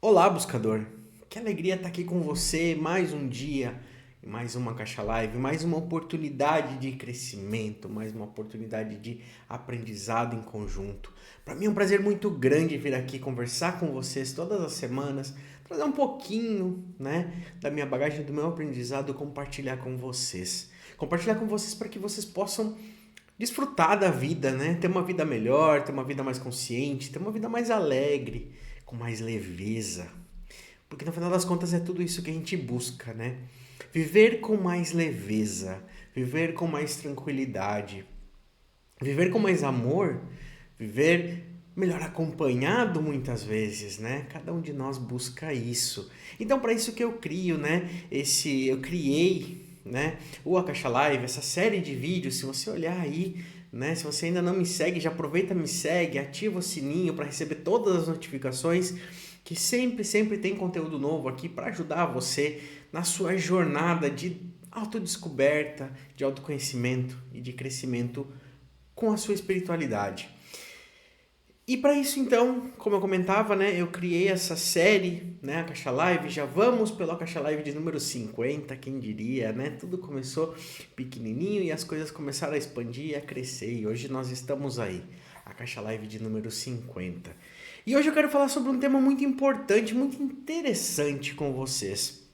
Olá, buscador! Que alegria estar aqui com você mais um dia, mais uma Caixa Live, mais uma oportunidade de crescimento, mais uma oportunidade de aprendizado em conjunto. Para mim é um prazer muito grande vir aqui conversar com vocês todas as semanas, trazer um pouquinho, da minha bagagem, do meu aprendizado, compartilhar com vocês. Compartilhar com vocês para que vocês possam desfrutar da vida, né? Ter uma vida melhor, ter uma vida mais consciente, ter uma vida mais alegre, com mais leveza. Porque no final das contas é tudo isso que a gente busca, né? Viver com mais leveza, viver com mais tranquilidade, viver com mais amor, viver melhor acompanhado muitas vezes, né? Cada um de nós busca isso. Então, para isso que eu crio, né? Eu criei, né? O Akasha Live, essa série de vídeos. Se você olhar aí, né? Se você ainda não me segue, já aproveita, me segue, ativa o sininho para receber todas as notificações, que sempre tem conteúdo novo aqui para ajudar você na sua jornada de autodescoberta, de autoconhecimento e de crescimento com a sua espiritualidade. E para isso, então, como eu comentava, né, eu criei essa série, né, a Caixa Live. Já vamos pela Caixa Live de número 50, quem diria, né? Tudo começou pequenininho e as coisas começaram a expandir e a crescer. E hoje nós estamos aí, a Caixa Live de número 50. E hoje eu quero falar sobre um tema muito importante, muito interessante com vocês,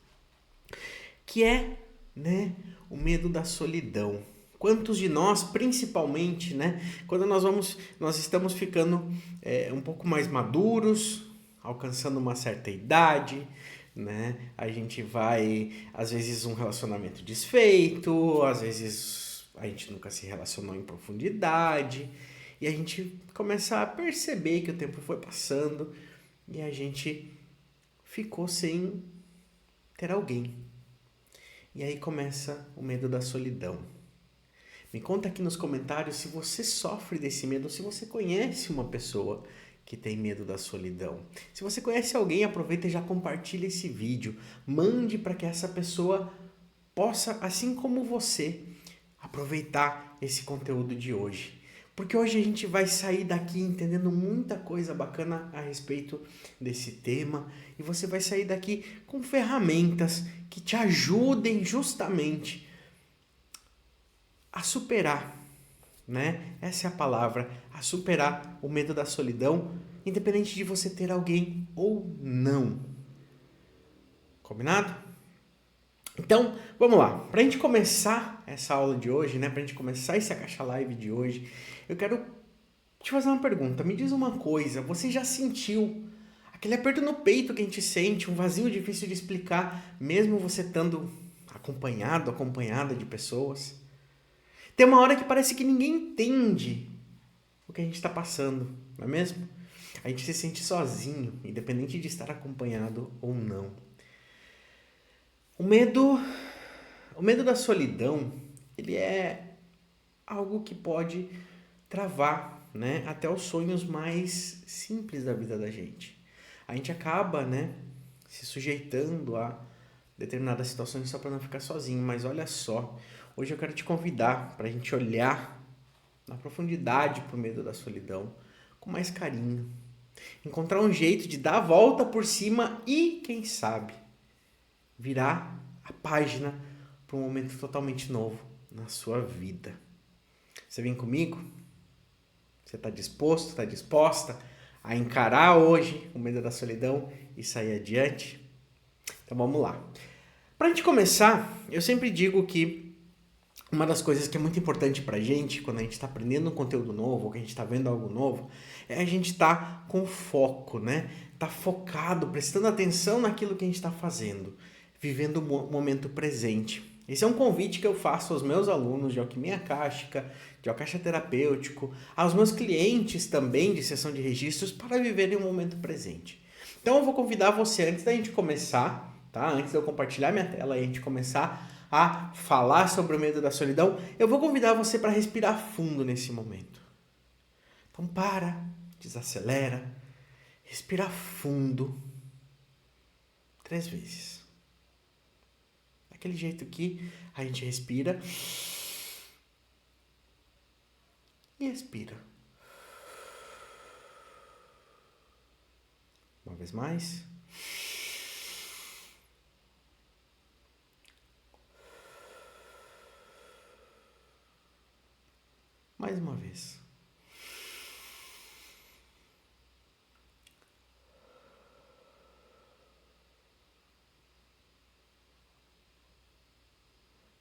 que é, né, o medo da solidão. Quantos de nós, principalmente, né, quando nós estamos ficando um pouco mais maduros, alcançando uma certa idade, né, a gente vai, às vezes, um relacionamento desfeito, às vezes a gente nunca se relacionou em profundidade, e a gente começa a perceber que o tempo foi passando e a gente ficou sem ter alguém. E aí começa o medo da solidão. Me conta aqui nos comentários se você sofre desse medo ou se você conhece uma pessoa que tem medo da solidão. Se você conhece alguém, aproveita e já compartilha esse vídeo. Mande para que essa pessoa possa, assim como você, aproveitar esse conteúdo de hoje. Porque hoje a gente vai sair daqui entendendo muita coisa bacana a respeito desse tema e você vai sair daqui com ferramentas que te ajudem justamente a superar, né? Essa é a palavra, a superar o medo da solidão, independente de você ter alguém ou não. Combinado? Então, vamos lá. Para a gente começar essa aula de hoje, né? Para a gente começar essa Caixa Live de hoje, eu quero te fazer uma pergunta. Me diz uma coisa, você já sentiu aquele aperto no peito que a gente sente, um vazio difícil de explicar, mesmo você estando acompanhado, acompanhada de pessoas? Tem uma hora que parece que ninguém entende o que a gente está passando, não é mesmo? A gente se sente sozinho, independente de estar acompanhado ou não. O medo, o medo da solidão, ele é algo que pode travar, né, até os sonhos mais simples da vida da gente. A gente acaba, né, se sujeitando a determinadas situações só para não ficar sozinho, mas olha só, hoje eu quero te convidar para a gente olhar na profundidade para o medo da solidão com mais carinho, encontrar um jeito de dar a volta por cima e, quem sabe, virar a página para um momento totalmente novo na sua vida. Você vem comigo? Você está disposto, está disposta a encarar hoje o medo da solidão e sair adiante? Então vamos lá. Para a gente começar, eu sempre digo que uma das coisas que é muito importante pra gente, quando a gente está aprendendo um conteúdo novo, ou que a gente está vendo algo novo, é a gente estar com foco, né? Tá focado, prestando atenção naquilo que a gente está fazendo, vivendo o momento presente. Esse é um convite que eu faço aos meus alunos de alquimia akáshica, de akasha terapêutico, aos meus clientes também de sessão de registros para viverem o momento presente. Então eu vou convidar você, antes da gente começar, tá? Antes de eu compartilhar minha tela e a gente começar a falar sobre o medo da solidão, eu vou convidar você para respirar fundo nesse momento. Então para, desacelera, respira fundo 3 vezes. Daquele jeito que a gente respira e expira. Uma vez mais. Mais uma vez.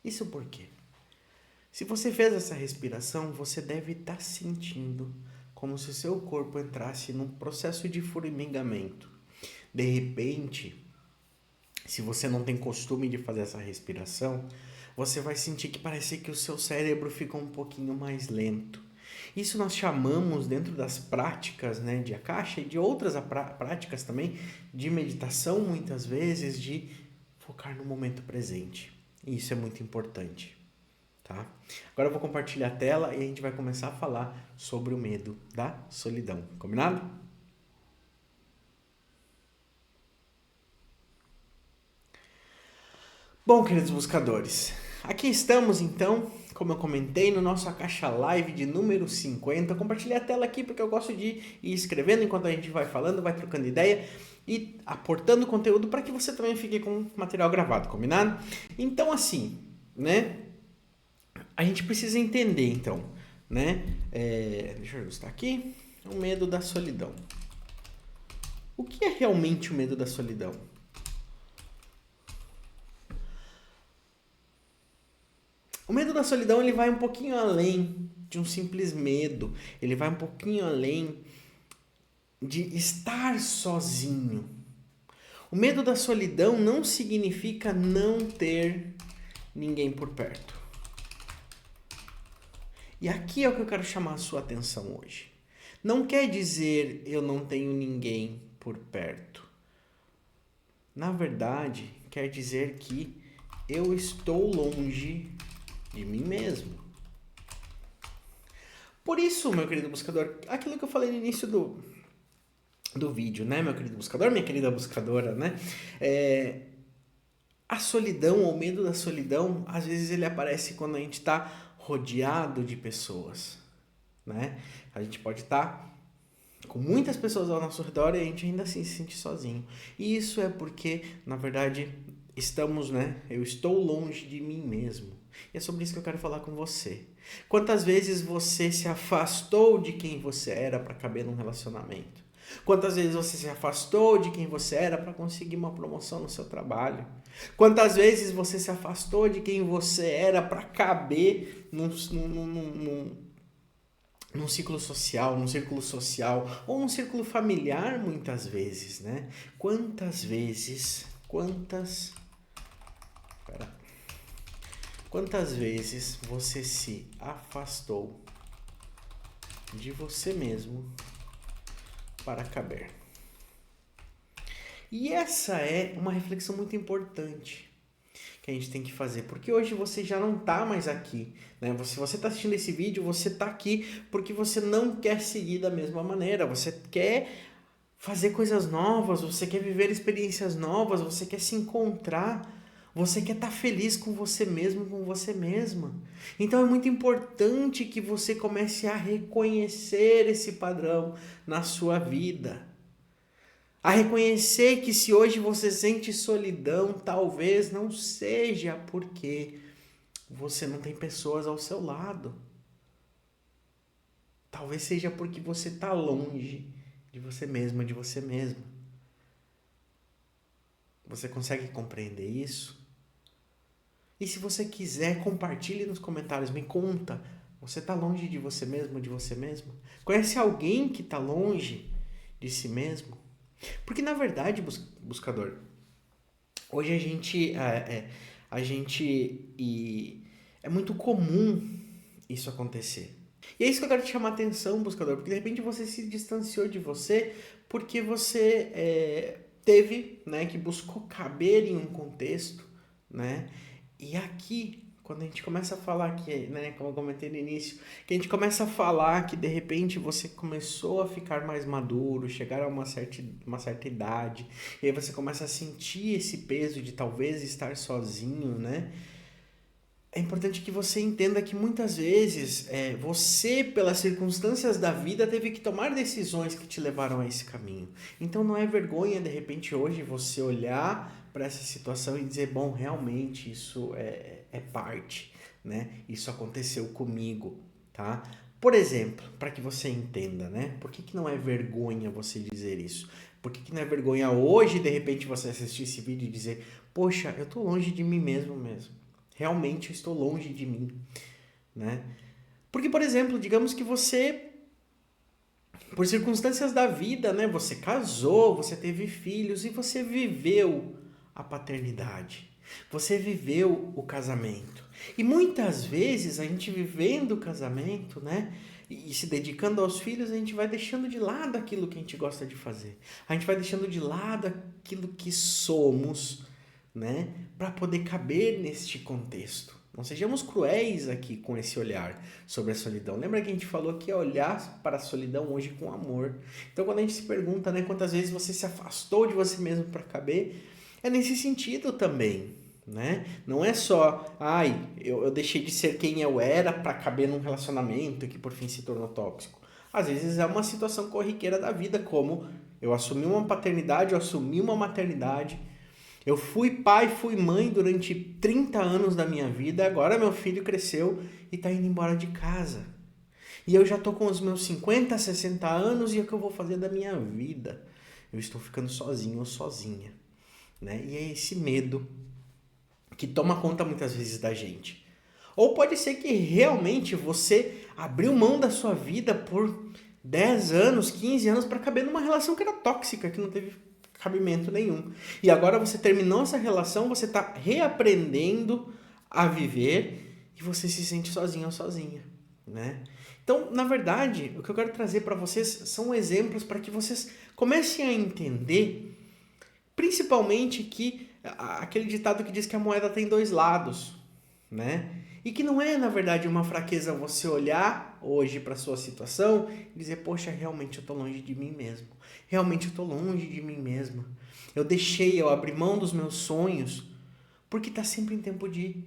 Isso por quê? Se você fez essa respiração, você deve estar sentindo como se o seu corpo entrasse num processo de formigamento. De repente, se você não tem costume de fazer essa respiração, você vai sentir que parece que o seu cérebro fica um pouquinho mais lento. Isso nós chamamos, dentro das práticas, né, de Akasha e de outras práticas também, de meditação, muitas vezes, de focar no momento presente. E isso é muito importante, tá? Agora eu vou compartilhar a tela e a gente vai começar a falar sobre o medo da solidão. Combinado? Bom, queridos buscadores, aqui estamos então, como eu comentei, no nosso Akasha Live de número 50. Eu compartilhei a tela aqui porque eu gosto de ir escrevendo enquanto a gente vai falando, vai trocando ideia e aportando conteúdo para que você também fique com material gravado, combinado? Então, assim, né? A gente precisa entender, então, né? Deixa eu ajustar aqui. O medo da solidão. O que é realmente o medo da solidão? O medo da solidão, ele vai um pouquinho além de um simples medo. Ele vai um pouquinho além de estar sozinho. O medo da solidão não significa não ter ninguém por perto. E aqui é o que eu quero chamar a sua atenção hoje. Não quer dizer eu não tenho ninguém por perto. Na verdade, quer dizer que eu estou longe de mim mesmo. Por isso, meu querido buscador, aquilo que eu falei no início do vídeo, né, meu querido buscador, minha querida buscadora, né? A solidão, ou o medo da solidão, às vezes ele aparece quando a gente está rodeado de pessoas, né? A gente pode estar com muitas pessoas ao nosso redor e a gente ainda assim se sente sozinho. E isso é porque, na verdade, estamos, né? Eu estou longe de mim mesmo. E é sobre isso que eu quero falar com você. Quantas vezes você se afastou de quem você era para caber num relacionamento? Quantas vezes você se afastou de quem você era para conseguir uma promoção no seu trabalho? Quantas vezes você se afastou de quem você era para caber num ciclo social, num círculo social ou num círculo familiar, muitas vezes, né? Quantas vezes você se afastou de você mesmo para caber? E essa é uma reflexão muito importante que a gente tem que fazer, porque hoje você já não está mais aqui, né? Se você está assistindo esse vídeo, você está aqui porque você não quer seguir da mesma maneira, você quer fazer coisas novas, você quer viver experiências novas, você quer se encontrar, você quer estar feliz com você mesmo, com você mesma. Então é muito importante que você comece a reconhecer esse padrão na sua vida. A reconhecer que se hoje você sente solidão, talvez não seja porque você não tem pessoas ao seu lado. Talvez seja porque você está longe de você mesma, de você mesma. Você consegue compreender isso? E se você quiser, compartilhe nos comentários, me conta. Você está longe de você mesmo, de você mesma? Conhece alguém que está longe de si mesmo? Porque na verdade, buscador, hoje é muito comum isso acontecer. E é isso que eu quero te chamar a atenção, buscador, porque de repente você se distanciou de você porque você teve, né, que buscou caber em um contexto, né? E aqui, quando a gente começa a falar que, né, como eu comentei no início, que a gente começa a falar que de repente você começou a ficar mais maduro, chegar a uma certa idade, e aí você começa a sentir esse peso de talvez estar sozinho, né? é importante que você entenda que muitas vezes você, pelas circunstâncias da vida, teve que tomar decisões que te levaram a esse caminho. Então não é vergonha, de repente, hoje você olhar para essa situação e dizer, bom, realmente isso é parte, né? Isso aconteceu comigo, tá? Por exemplo, para que você entenda, né? Por que não é vergonha você dizer isso? Por que não é vergonha hoje, de repente, você assistir esse vídeo e dizer, poxa, eu tô longe de mim mesmo. Realmente eu estou longe de mim, né? Porque, por exemplo, digamos que você, por circunstâncias da vida, né? Você casou, você teve filhos e você viveu a paternidade. Você viveu o casamento. E muitas vezes a gente vivendo o casamento, né? E se dedicando aos filhos, a gente vai deixando de lado aquilo que a gente gosta de fazer. A gente vai deixando de lado aquilo que somos, né? Para poder caber neste contexto. Não sejamos cruéis aqui com esse olhar sobre a solidão. Lembra que a gente falou que é olhar para a solidão hoje com amor. Então, quando a gente se pergunta, né, quantas vezes você se afastou de você mesmo para caber, é nesse sentido também, né? Não é só, eu deixei de ser quem eu era para caber num relacionamento que por fim se tornou tóxico. Às vezes é uma situação corriqueira da vida, como eu assumi uma paternidade, eu assumi uma maternidade. Eu fui pai, fui mãe durante 30 anos da minha vida, agora meu filho cresceu e está indo embora de casa. E eu já estou com os meus 50, 60 anos e é o que eu vou fazer da minha vida? Eu estou ficando sozinho ou sozinha, né? E é esse medo que toma conta muitas vezes da gente. Ou pode ser que realmente você abriu mão da sua vida por 10 anos, 15 anos para caber numa relação que era tóxica, que não teve cabimento nenhum. E agora você terminou essa relação, você está reaprendendo a viver e você se sente sozinho ou sozinha, né? Então, na verdade, o que eu quero trazer para vocês são exemplos para que vocês comecem a entender, principalmente que aquele ditado que diz que a moeda tem dois lados, né? E que não é, na verdade, uma fraqueza você olhar hoje para a sua situação e dizer, poxa, realmente eu estou longe de mim mesmo. Realmente eu estou longe de mim mesma. Eu abri mão dos meus sonhos, porque está sempre em tempo de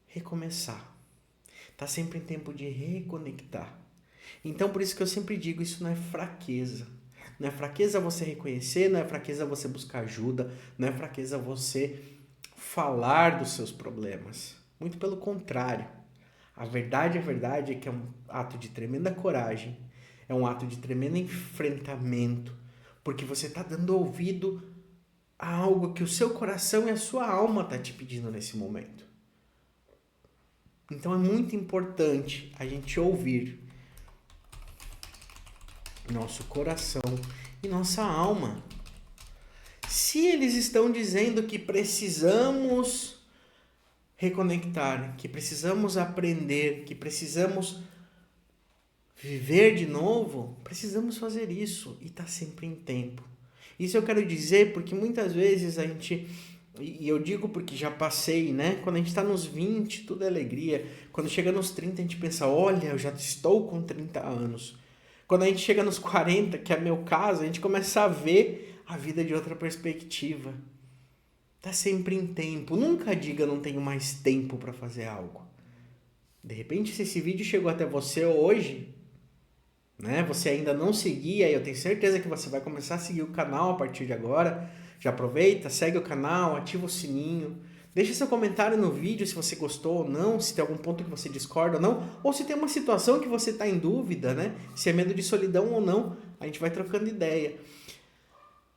recomeçar. Está sempre em tempo de reconectar. Então, por isso que eu sempre digo, isso não é fraqueza. Não é fraqueza você reconhecer, não é fraqueza você buscar ajuda, não é fraqueza você falar dos seus problemas. Muito pelo contrário. A verdade é que é um ato de tremenda coragem, é um ato de tremendo enfrentamento, porque você está dando ouvido a algo que o seu coração e a sua alma está te pedindo nesse momento. Então é muito importante a gente ouvir nosso coração e nossa alma. Se eles estão dizendo que precisamos reconectar, que precisamos aprender, que precisamos viver de novo, precisamos fazer isso e está sempre em tempo. Isso eu quero dizer porque muitas vezes a gente, e eu digo porque já passei, né? Quando a gente está nos 20, tudo é alegria. Quando chega nos 30, a gente pensa, olha, eu já estou com 30 anos. Quando a gente chega nos 40, que é meu caso, a gente começa a ver a vida de outra perspectiva. Tá sempre em tempo. Nunca diga não tenho mais tempo para fazer algo. De repente, se esse vídeo chegou até você hoje, né? Você ainda não seguia, eu tenho certeza que você vai começar a seguir o canal a partir de agora. Já aproveita, segue o canal, ativa o sininho. Deixa seu comentário no vídeo se você gostou ou não, se tem algum ponto que você discorda ou não, ou se tem uma situação que você está em dúvida, né? Se é medo de solidão ou não, a gente vai trocando ideia.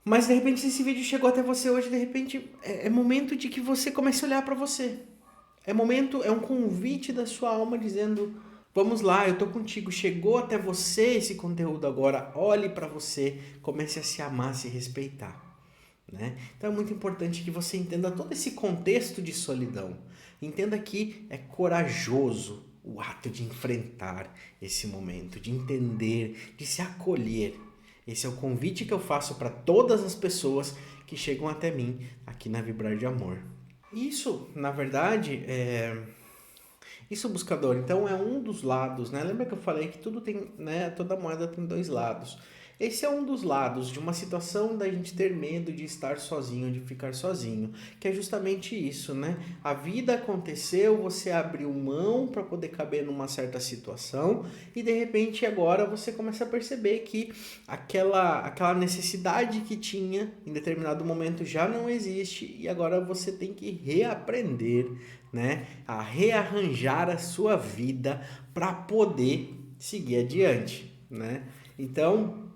Mas de repente, se esse vídeo chegou até você hoje, de repente é momento de que você comece a olhar para você. É um convite da sua alma dizendo, vamos lá, eu tô contigo, chegou até você esse conteúdo agora, olhe para você, comece a se amar, a se respeitar, né? Então é muito importante que você entenda todo esse contexto de solidão. Entenda que é corajoso o ato de enfrentar esse momento, de entender, de se acolher. Esse é o convite que eu faço para todas as pessoas que chegam até mim aqui na Vibrar de Amor. Isso, na verdade, isso buscador, então é um dos lados, né? Lembra que eu falei que tudo tem, né? Toda moeda tem dois lados. Esse é um dos lados de uma situação da gente ter medo de estar sozinho, de ficar sozinho, que é justamente isso, né? A vida aconteceu, você abriu mão para poder caber numa certa situação e de repente agora você começa a perceber que aquela necessidade que tinha em determinado momento já não existe e agora você tem que reaprender, né, a rearranjar a sua vida para poder seguir adiante, né? Então,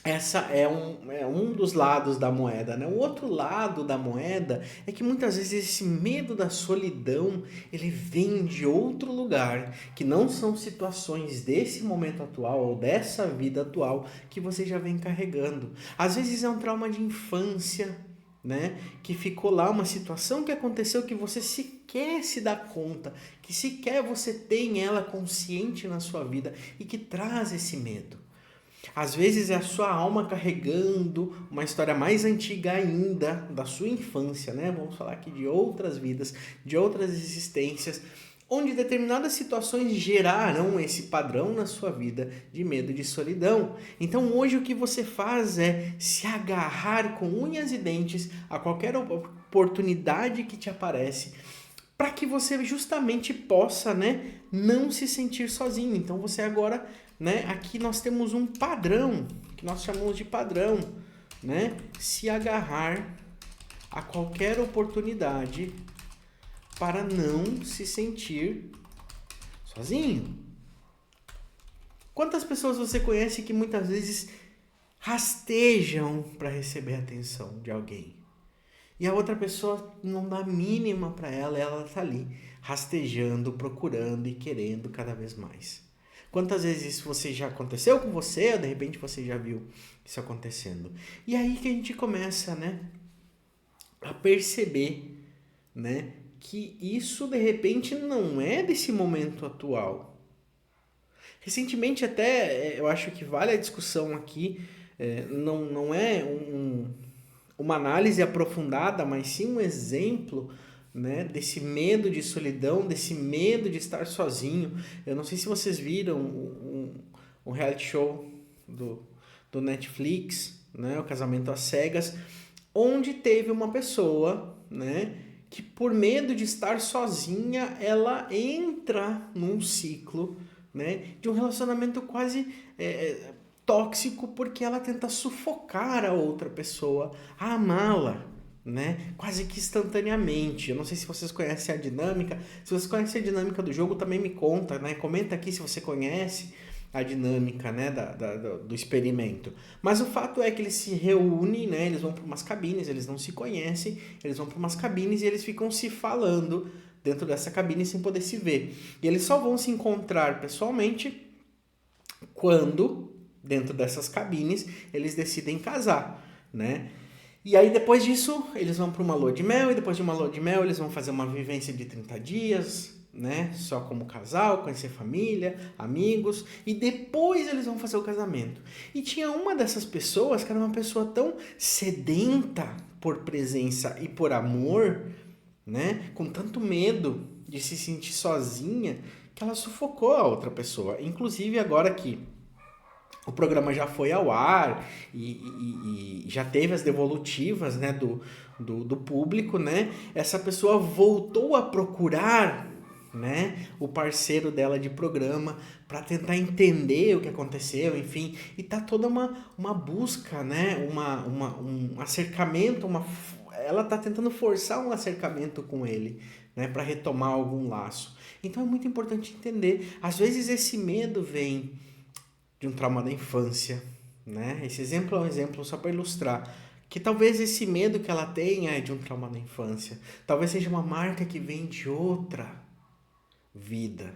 essa é um dos lados da moeda, né? O outro lado da moeda é que muitas vezes esse medo da solidão, ele vem de outro lugar, que não são situações desse momento atual ou dessa vida atual que você já vem carregando. Às vezes é um trauma de infância, né? Que ficou lá, uma situação que aconteceu que você sequer se dá conta, que sequer você tem ela consciente na sua vida e que traz esse medo. Às vezes é a sua alma carregando uma história mais antiga ainda da sua infância, né? Vamos falar aqui de outras vidas, de outras existências, onde determinadas situações geraram esse padrão na sua vida de medo de solidão. Então hoje o que você faz é se agarrar com unhas e dentes a qualquer oportunidade que te aparece, para que você justamente possa, né, não se sentir sozinho. Então você agora, né, aqui nós temos um padrão, que nós chamamos de padrão, né, se agarrar a qualquer oportunidade para não se sentir sozinho. Quantas pessoas você conhece que muitas vezes rastejam para receber a atenção de alguém? E a outra pessoa não dá a mínima para ela, ela tá ali rastejando, procurando e querendo cada vez mais. Quantas vezes isso você já aconteceu com você, ou de repente você já viu isso acontecendo? E aí que a gente começa, né, a perceber, né, que isso de repente não é desse momento atual. Recentemente até, eu acho que vale a discussão aqui, não é uma análise aprofundada, mas sim um exemplo, né, desse medo de solidão, desse medo de estar sozinho. Eu não sei se vocês viram um reality show do Netflix, né, o Casamento às Cegas, onde teve uma pessoa, né, que por medo de estar sozinha, ela entra num ciclo, né, de um relacionamento quase tóxico, porque ela tenta sufocar a outra pessoa a amá-la, né? Quase que instantaneamente. Eu não sei se vocês conhecem a dinâmica. Se vocês conhecem a dinâmica do jogo, também me conta, né? Comenta aqui se você conhece a dinâmica, né, do experimento. Mas o fato é que eles se reúnem, né? Eles vão para umas cabines, eles não se conhecem, eles vão para umas cabines e eles ficam se falando dentro dessa cabine sem poder se ver. E eles só vão se encontrar pessoalmente quando, dentro dessas cabines, eles decidem casar, né? E aí depois disso, eles vão para uma lua de mel, e depois de uma lua de mel eles vão fazer uma vivência de 30 dias, né? Só como casal, conhecer família, amigos, e depois eles vão fazer o casamento. E tinha uma dessas pessoas que era uma pessoa tão sedenta por presença e por amor, né? Com tanto medo de se sentir sozinha, que ela sufocou a outra pessoa. Inclusive agora que o programa já foi ao ar e já teve as devolutivas, né, do público, né? Essa pessoa voltou a procurar, né, o parceiro dela de programa para tentar entender o que aconteceu, enfim. E tá toda uma busca, né? Um acercamento, ela tá tentando forçar um acercamento com ele, né, para retomar algum laço. Então é muito importante entender. Às vezes esse medo vem de um trauma da infância, né? Esse exemplo é um exemplo só para ilustrar que talvez esse medo que ela tenha é de um trauma da infância. Talvez seja uma marca que vem de outra vida,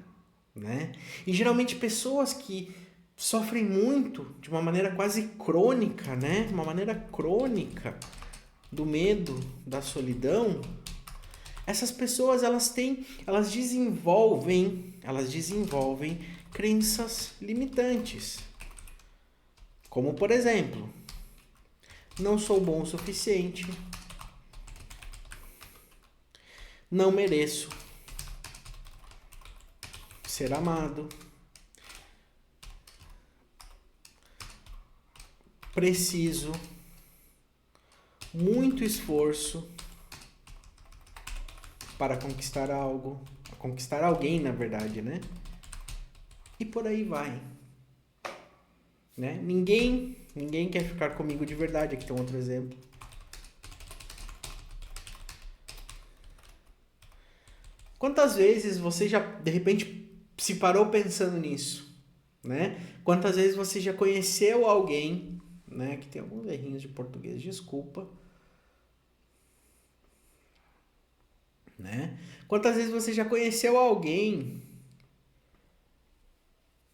né? E geralmente pessoas que sofrem muito de uma maneira quase crônica, né? Uma maneira crônica do medo, da solidão. Essas pessoas elas desenvolvem crenças limitantes. Como, por exemplo, não sou bom o suficiente, não mereço ser amado, preciso muito esforço para conquistar algo, conquistar alguém, na verdade, né? E por aí vai, né? Ninguém quer ficar comigo de verdade. Aqui tem um outro exemplo. Quantas vezes você já, de repente, se parou pensando nisso, né? Quantas vezes você já conheceu alguém, né? Que tem alguns errinhos de português, desculpa, né? Quantas vezes você já conheceu alguém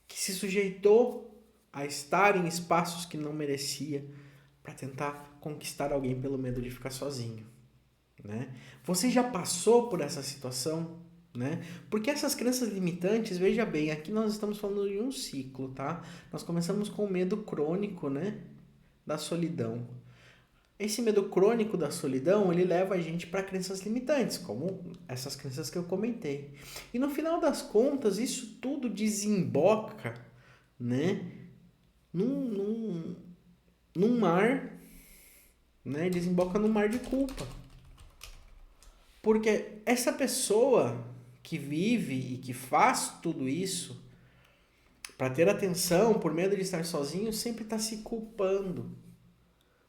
que se sujeitou a estar em espaços que não merecia para tentar conquistar alguém pelo medo de ficar sozinho, né? Você já passou por essa situação, né? Porque essas crenças limitantes, veja bem, aqui nós estamos falando de um ciclo, tá? Nós começamos com o medo crônico, né, da solidão. Esse medo crônico da solidão, ele leva a gente para crenças limitantes, como essas crenças que eu comentei. E no final das contas, isso tudo desemboca, né, num, num, num mar, né, desemboca num mar de culpa. Porque essa pessoa que vive e que faz tudo isso para ter atenção, por medo de estar sozinho, sempre está se culpando.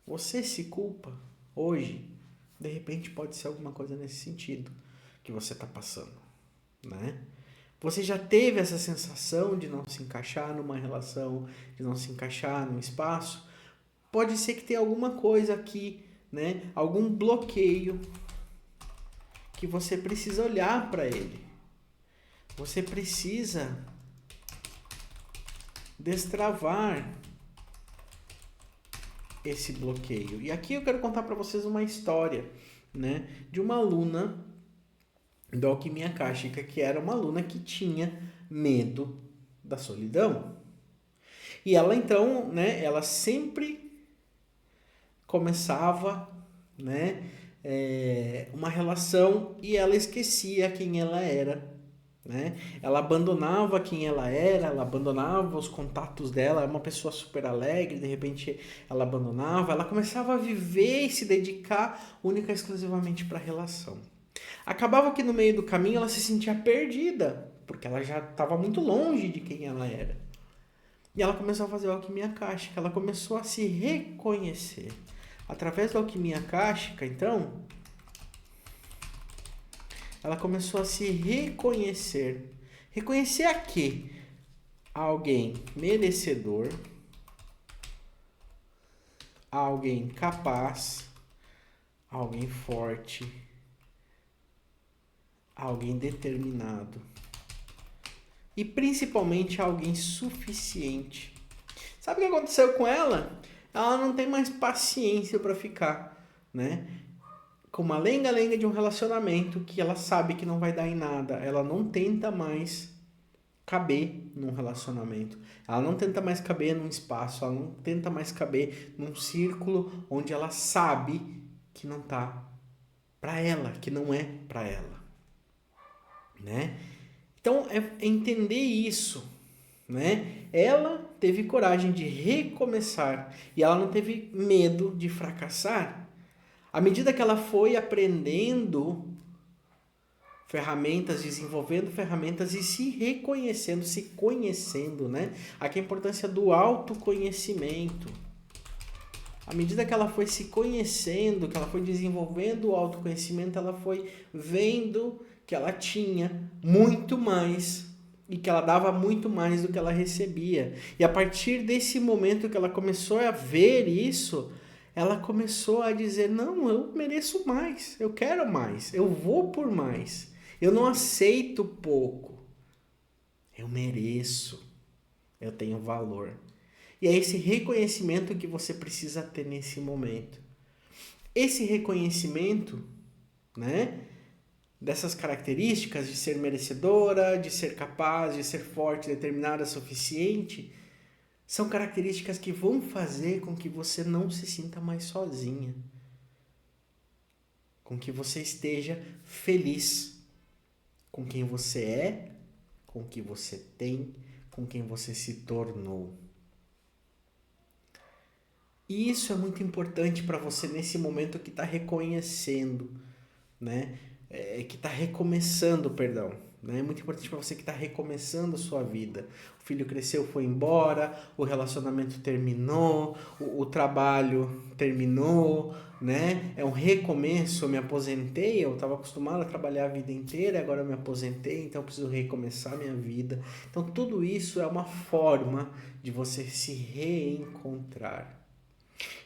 Você se culpa hoje? De repente pode ser alguma coisa nesse sentido que você está passando, né? Você já teve essa sensação de não se encaixar numa relação, de não se encaixar num espaço? Pode ser que tenha alguma coisa aqui, né? Algum bloqueio que você precisa olhar para ele. Você precisa destravar esse bloqueio. E aqui eu quero contar para vocês uma história, né, de uma aluna da Alquimia Akáshica, que era uma aluna que tinha medo da solidão. E ela então, né, ela sempre começava, né, uma relação e ela esquecia quem ela era, né? Ela abandonava quem ela era, ela abandonava os contatos dela, era uma pessoa super alegre, de repente ela abandonava, ela começava a viver e se dedicar única e exclusivamente para a relação. Acabava que no meio do caminho ela se sentia perdida, porque ela já estava muito longe de quem ela era. E ela começou a fazer alquimia akáshica, ela começou a se reconhecer. Através da alquimia akáshica, então, ela começou a se reconhecer. Reconhecer a quê? A alguém merecedor, a alguém capaz, a alguém forte, a alguém determinado e principalmente a alguém suficiente. Sabe o que aconteceu com ela? Ela não tem mais paciência para ficar, né, com uma lenga-lenga de um relacionamento que ela sabe que não vai dar em nada. Ela não tenta mais caber num relacionamento. Ela não tenta mais caber num espaço, ela não tenta mais caber num círculo onde ela sabe que não tá para ela, que não é para ela, né? Então é entender isso, né? Ela teve coragem de recomeçar e ela não teve medo de fracassar. À medida que ela foi aprendendo ferramentas, desenvolvendo ferramentas e se reconhecendo, se conhecendo, né? Aqui a importância do autoconhecimento. À medida que ela foi se conhecendo, que ela foi desenvolvendo o autoconhecimento, ela foi vendo que ela tinha muito mais e que ela dava muito mais do que ela recebia. E a partir desse momento que ela começou a ver isso, ela começou a dizer: não, eu mereço mais, eu quero mais, eu vou por mais. Eu não aceito pouco. Eu mereço. Eu tenho valor. E é esse reconhecimento que você precisa ter nesse momento. Esse reconhecimento, né, dessas características de ser merecedora, de ser capaz, de ser forte, determinada, suficiente, são características que vão fazer com que você não se sinta mais sozinha. Com que você esteja feliz com quem você é, com o que você tem, com quem você se tornou. E isso é muito importante para você nesse momento que está reconhecendo, né? Que está recomeçando, perdão. Né? É muito importante para você que está recomeçando a sua vida. O filho cresceu, foi embora, o relacionamento terminou, o trabalho terminou, né? É um recomeço. Eu me aposentei, eu estava acostumado a trabalhar a vida inteira, agora eu me aposentei, então eu preciso recomeçar a minha vida. Então tudo isso é uma forma de você se reencontrar.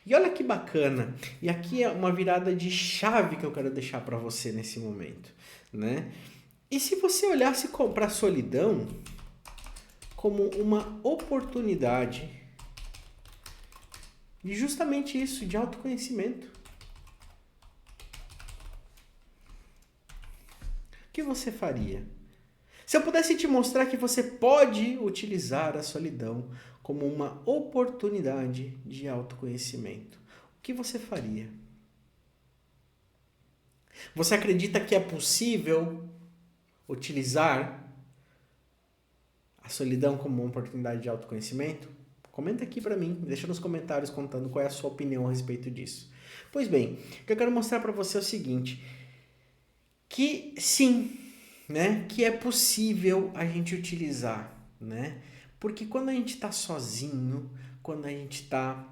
E olha que bacana. E aqui é uma virada de chave que eu quero deixar para você nesse momento, né? E se você olhasse para a solidão como uma oportunidade de justamente isso, de autoconhecimento, o que você faria? Se eu pudesse te mostrar que você pode utilizar a solidão como uma oportunidade de autoconhecimento, o que você faria? Você acredita que é possível utilizar a solidão como uma oportunidade de autoconhecimento? Comenta aqui para mim, deixa nos comentários contando qual é a sua opinião a respeito disso. Pois bem, o que eu quero mostrar para você é o seguinte, que sim, né, que é possível a gente utilizar, né? Porque quando a gente está sozinho, quando a gente está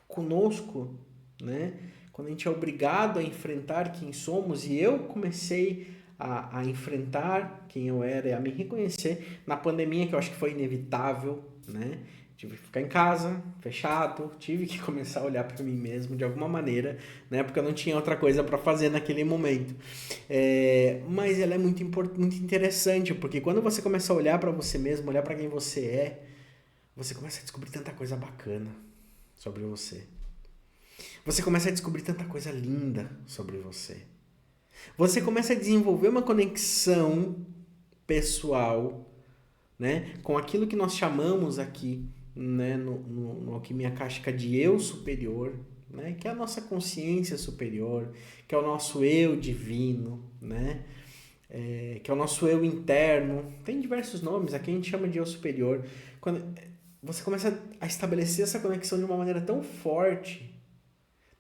conosco, né? Quando a gente é obrigado a enfrentar quem somos, e eu comecei a enfrentar quem eu era e a me reconhecer na pandemia, que eu acho que foi inevitável, né? Tive que ficar em casa, fechado, tive que começar a olhar para mim mesmo de alguma maneira, né? Porque eu não tinha outra coisa para fazer naquele momento. Mas ela é muito interessante, porque quando você começa a olhar para você mesmo, olhar para quem você é, você começa a descobrir tanta coisa bacana sobre você. Você começa a descobrir tanta coisa linda sobre você. Você começa a desenvolver uma conexão pessoal, né, com aquilo que nós chamamos aqui, né, no Alquimia Akáshica de eu superior, né, que é a nossa consciência superior, que é o nosso eu divino, né, que é o nosso eu interno. Tem diversos nomes, aqui a gente chama de eu superior. Quando você começa a estabelecer essa conexão de uma maneira tão forte,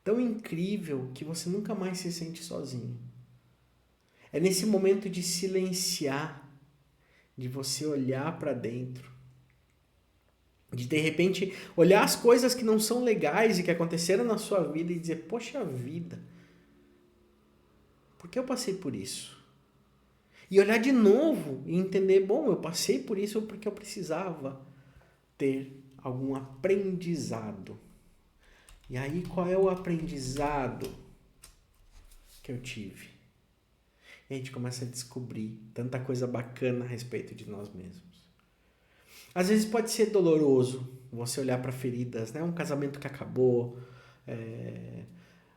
tão incrível, que você nunca mais se sente sozinho. É nesse momento de silenciar, de você olhar para dentro, de repente olhar as coisas que não são legais e que aconteceram na sua vida e dizer, poxa vida, por que eu passei por isso? E olhar de novo e entender, bom, eu passei por isso porque eu precisava ter algum aprendizado. E aí, qual é o aprendizado que eu tive? E a gente começa a descobrir tanta coisa bacana a respeito de nós mesmos. Às vezes pode ser doloroso você olhar para feridas, né? Um casamento que acabou,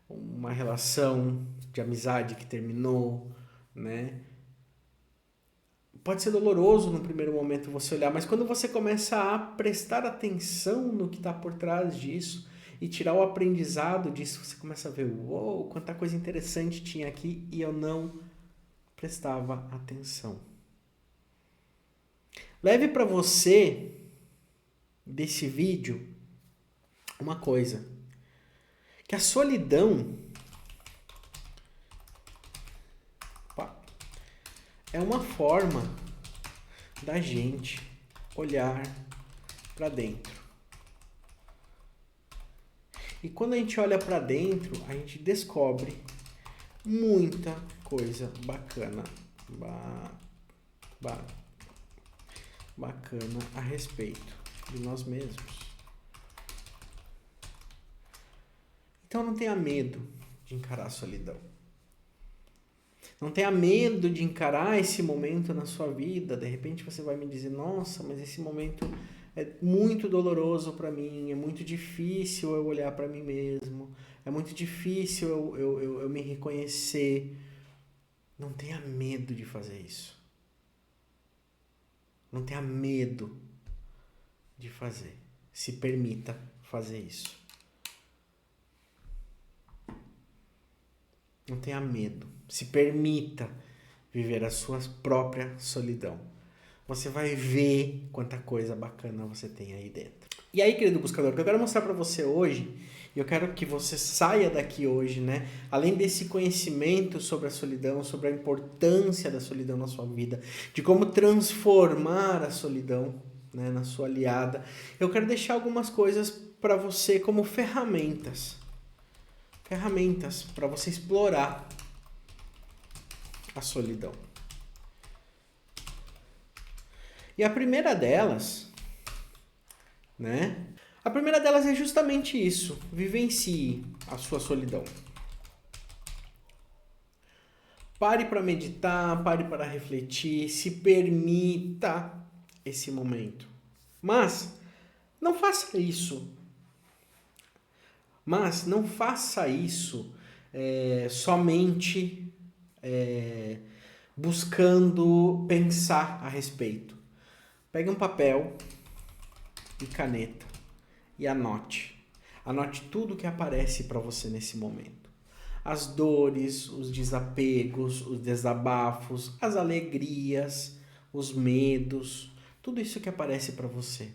uma relação de amizade que terminou, né? Pode ser doloroso no primeiro momento você olhar, mas quando você começa a prestar atenção no que está por trás disso e tirar o aprendizado disso, você começa a ver, uou, quanta coisa interessante tinha aqui e eu não prestava atenção. Leve para você desse vídeo uma coisa, que a solidão é uma forma da gente olhar para dentro. E quando a gente olha para dentro, a gente descobre muita coisa bacana, bacana a respeito de nós mesmos. Então não tenha medo de encarar a solidão. Não tenha medo de encarar esse momento na sua vida. De repente você vai me dizer, nossa, mas esse momento é muito doloroso para mim, é muito difícil eu olhar para mim mesmo, é muito difícil eu me reconhecer. Não tenha medo de fazer isso. Não tenha medo de fazer. Se permita fazer isso. Não tenha medo. Se permita viver a sua própria solidão. você vai ver quanta coisa bacana você tem aí dentro. E aí, querido buscador, o que eu quero mostrar para você hoje, e eu quero que você saia daqui hoje, né? Além desse conhecimento sobre a solidão, sobre a importância da solidão na sua vida, de como transformar a solidão, né, na sua aliada, eu quero deixar algumas coisas para você como ferramentas para você explorar a solidão. E a primeira delas, né? A primeira delas é justamente isso. Vivencie a sua solidão. Pare para meditar, pare para refletir, se permita esse momento. Mas não faça isso. Somente buscando pensar a respeito. Pegue um papel e caneta e anote. Anote tudo que aparece para você nesse momento. As dores, os desapegos, os desabafos, as alegrias, os medos, tudo isso que aparece para você.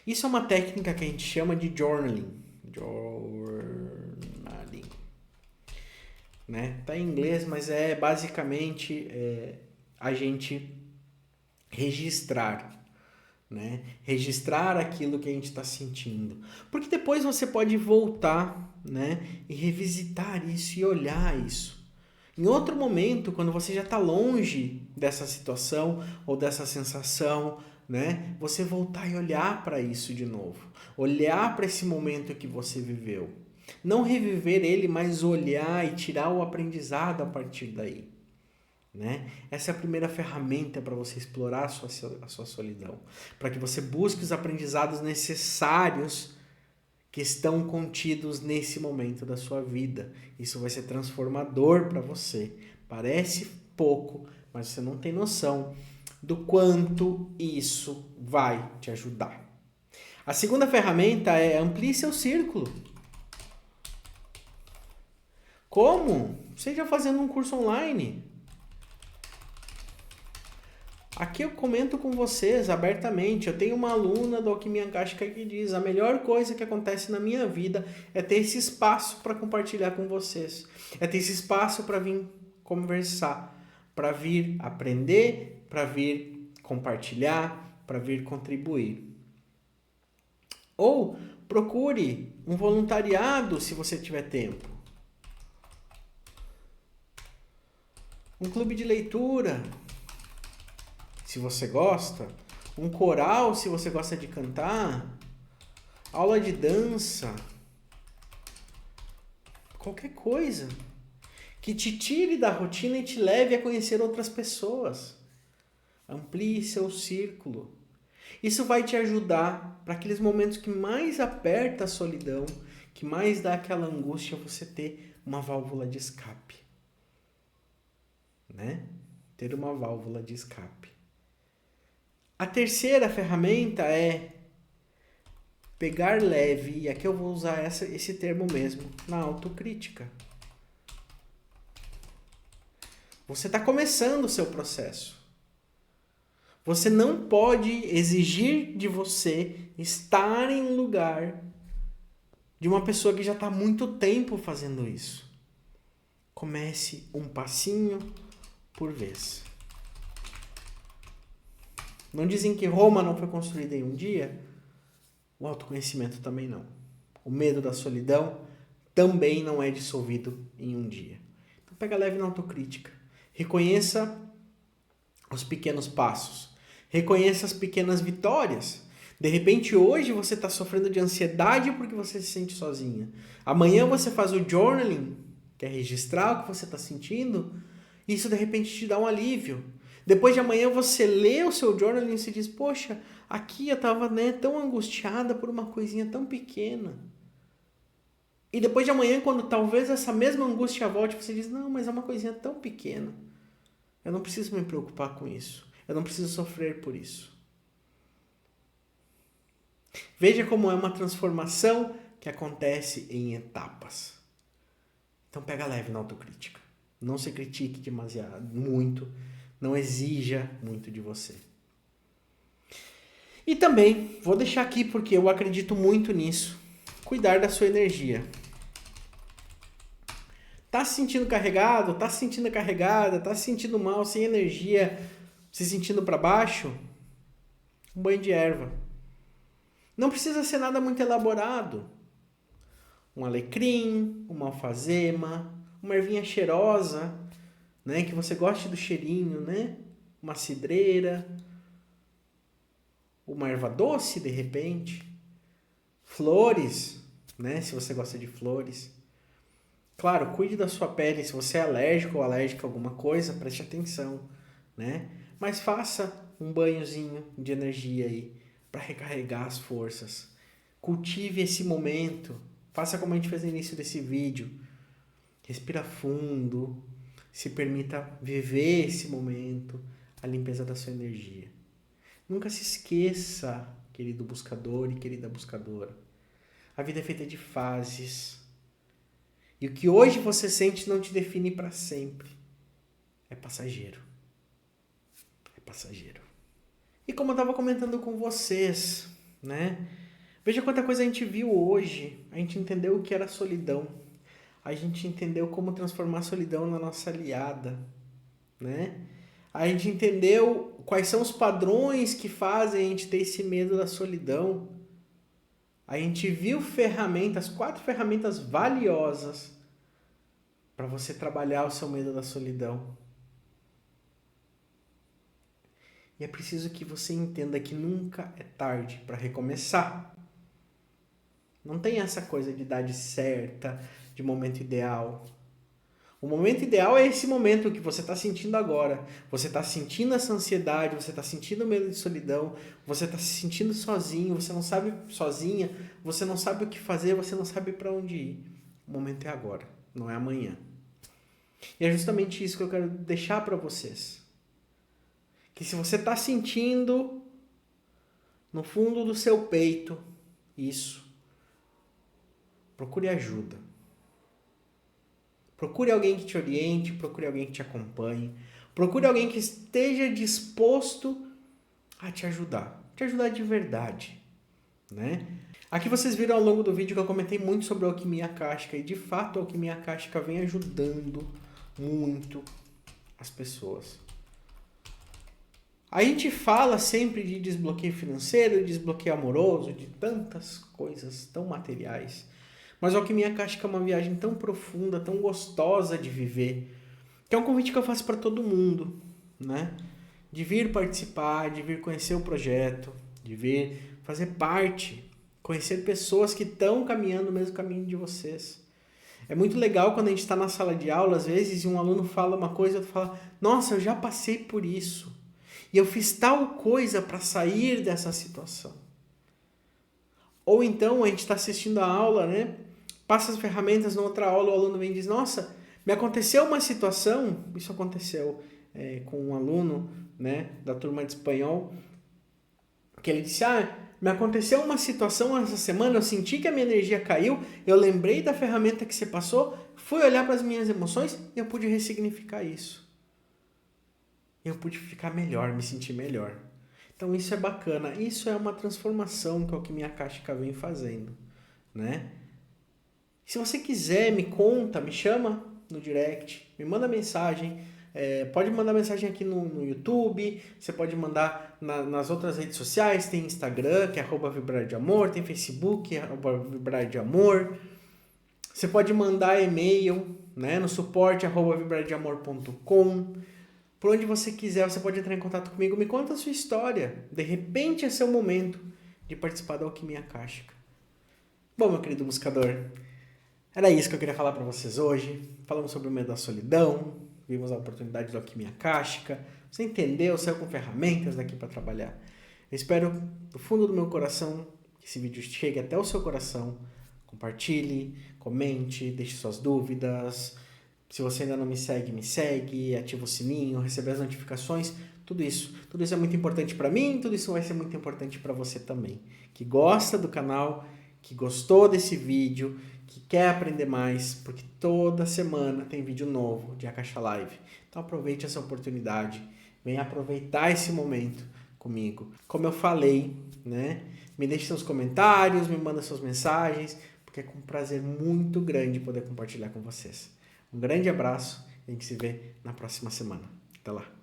Isso é uma técnica que a gente chama de journaling. Né? Tá em inglês, mas é basicamente a gente registrar. Né? Registrar aquilo que a gente está sentindo. Porque depois você pode voltar, né? E revisitar isso e olhar isso. Em outro momento, quando você já está longe dessa situação ou dessa sensação, né? Você voltar e olhar para isso de novo. Olhar para esse momento que você viveu. Não reviver ele, mas olhar e tirar o aprendizado a partir daí. Né? Essa é a primeira ferramenta para você explorar a sua solidão. Para que você busque os aprendizados necessários que estão contidos nesse momento da sua vida. Isso vai ser transformador para você. Parece pouco, mas você não tem noção do quanto isso vai te ajudar. A segunda ferramenta é amplie seu círculo. Como? Seja fazendo um curso online. Aqui eu comento com vocês abertamente. Eu tenho uma aluna do Alquimia Akáshica que diz: a melhor coisa que acontece na minha vida é ter esse espaço para compartilhar com vocês. É ter esse espaço para vir conversar, para vir aprender, para vir compartilhar, para vir contribuir. Ou procure um voluntariado se você tiver tempo. Um clube de leitura, se você gosta, um coral, se você gosta de cantar, aula de dança, qualquer coisa que te tire da rotina e te leve a conhecer outras pessoas. Amplie seu círculo. Isso vai te ajudar para aqueles momentos que mais aperta a solidão, que mais dá aquela angústia, você ter uma válvula de escape. Né? Ter uma válvula de escape. A terceira ferramenta é pegar leve, e aqui eu vou usar esse termo mesmo, na autocrítica. Você está começando o seu processo. Você não pode exigir de você estar em um lugar de uma pessoa que já está há muito tempo fazendo isso. Comece um passinho por vez. Não dizem que Roma não foi construída em um dia? O autoconhecimento também não. O medo da solidão também não é dissolvido em um dia. Então pega leve na autocrítica. Reconheça os pequenos passos. Reconheça as pequenas vitórias. De repente hoje você está sofrendo de ansiedade porque você se sente sozinha. Amanhã você faz o journaling, que é registrar o que você está sentindo. E isso de repente te dá um alívio. Depois de amanhã você lê o seu journaling e se diz: poxa, aqui eu estava tão angustiada por uma coisinha tão pequena. E depois de amanhã, quando talvez essa mesma angústia volte, você diz: não, mas é uma coisinha tão pequena. Eu não preciso me preocupar com isso. Eu não preciso sofrer por isso. Veja como é uma transformação que acontece em etapas. Então pega leve na autocrítica. Não se critique demasiado, muito. Não exija muito de você. E também, vou deixar aqui porque eu acredito muito nisso, cuidar da sua energia. Tá se sentindo carregado? Tá se sentindo carregada? Tá se sentindo mal, sem energia, se sentindo para baixo? Um banho de erva. Não precisa ser nada muito elaborado. Um alecrim, uma alfazema, uma ervinha cheirosa, né, que você goste do cheirinho, né? Uma cidreira, uma erva doce de repente, flores, né, se você gosta de flores. Claro, cuide da sua pele, se você é alérgico ou alérgica a alguma coisa, preste atenção, né? Mas faça um banhozinho de energia aí para recarregar as forças. Cultive esse momento. Faça como a gente fez no início desse vídeo. Respira fundo. Se permita viver esse momento, a limpeza da sua energia. Nunca se esqueça, querido buscador e querida buscadora. A vida é feita de fases. E o que hoje você sente não te define para sempre. É passageiro. É passageiro. E como eu estava comentando com vocês, né? Veja quanta coisa a gente viu hoje. A gente entendeu o que era solidão. A gente entendeu como transformar a solidão na nossa aliada, né? A gente entendeu quais são os padrões que fazem a gente ter esse medo da solidão. A gente viu ferramentas, 4 ferramentas valiosas para você trabalhar o seu medo da solidão. E é preciso que você entenda que nunca é tarde para recomeçar. Não tem essa coisa de idade certa, de momento ideal. O momento ideal é esse momento que você está sentindo agora. Você está sentindo essa ansiedade, você está sentindo medo de solidão, você está se sentindo sozinho, você não sabe sozinha, você não sabe o que fazer, você não sabe para onde ir. O momento é agora, não é amanhã. E é justamente isso que eu quero deixar para vocês. Que se você está sentindo no fundo do seu peito isso, procure ajuda. Procure alguém que te oriente, procure alguém que te acompanhe, procure alguém que esteja disposto a te ajudar de verdade, né? Aqui vocês viram ao longo do vídeo que eu comentei muito sobre a alquimia akáshica e de fato a alquimia akáshica vem ajudando muito as pessoas. A gente fala sempre de desbloqueio financeiro, desbloqueio amoroso, de tantas coisas tão materiais. Mas a alquimia akáshica é uma viagem tão profunda, tão gostosa de viver, que é um convite que eu faço para todo mundo, né? De vir participar, de vir conhecer o projeto, de vir fazer parte, conhecer pessoas que estão caminhando o mesmo caminho de vocês. É muito legal quando a gente está na sala de aula, às vezes, e um aluno fala uma coisa e outro fala, nossa, eu já passei por isso. E eu fiz tal coisa para sair dessa situação. Ou então a gente está assistindo a aula, né? Passa as ferramentas na outra aula, o aluno vem e diz, nossa, me aconteceu uma situação, isso aconteceu com um aluno, né, da turma de espanhol, que ele disse, me aconteceu uma situação essa semana, eu senti que a minha energia caiu, eu lembrei da ferramenta que você passou, fui olhar para as minhas emoções e eu pude ressignificar isso. Eu pude ficar melhor, me sentir melhor. Então isso é bacana, isso é uma transformação que a alquimia akáshica vem fazendo, né? Se você quiser, me conta, me chama no direct, me manda mensagem, pode mandar mensagem aqui no YouTube, você pode mandar nas outras redes sociais, tem Instagram, que é @vibrardeamor, tem Facebook, @vibrardeamor, você pode mandar e-mail, né, no suporte @vibrardeamor.com, por onde você quiser, você pode entrar em contato comigo, me conta a sua história, de repente é seu momento de participar da alquimia akáshica. Bom, meu querido buscador, era isso que eu queria falar para vocês hoje. Falamos sobre o medo da solidão, vimos a oportunidade da alquimia akáshica. Você entendeu, saiu com ferramentas daqui para trabalhar. Eu espero do fundo do meu coração que esse vídeo chegue até o seu coração. Compartilhe, comente, deixe suas dúvidas. Se você ainda não me segue, ativa o sininho, recebe as notificações. Tudo isso é muito importante para mim, tudo isso vai ser muito importante para você também. Que gosta do canal, que gostou desse vídeo, que quer aprender mais, porque toda semana tem vídeo novo de Akasha Live. Então aproveite essa oportunidade, venha aproveitar esse momento comigo. Como eu falei, né? Me deixe seus comentários, me manda suas mensagens, porque é com um prazer muito grande poder compartilhar com vocês. Um grande abraço e a gente se vê na próxima semana. Até lá.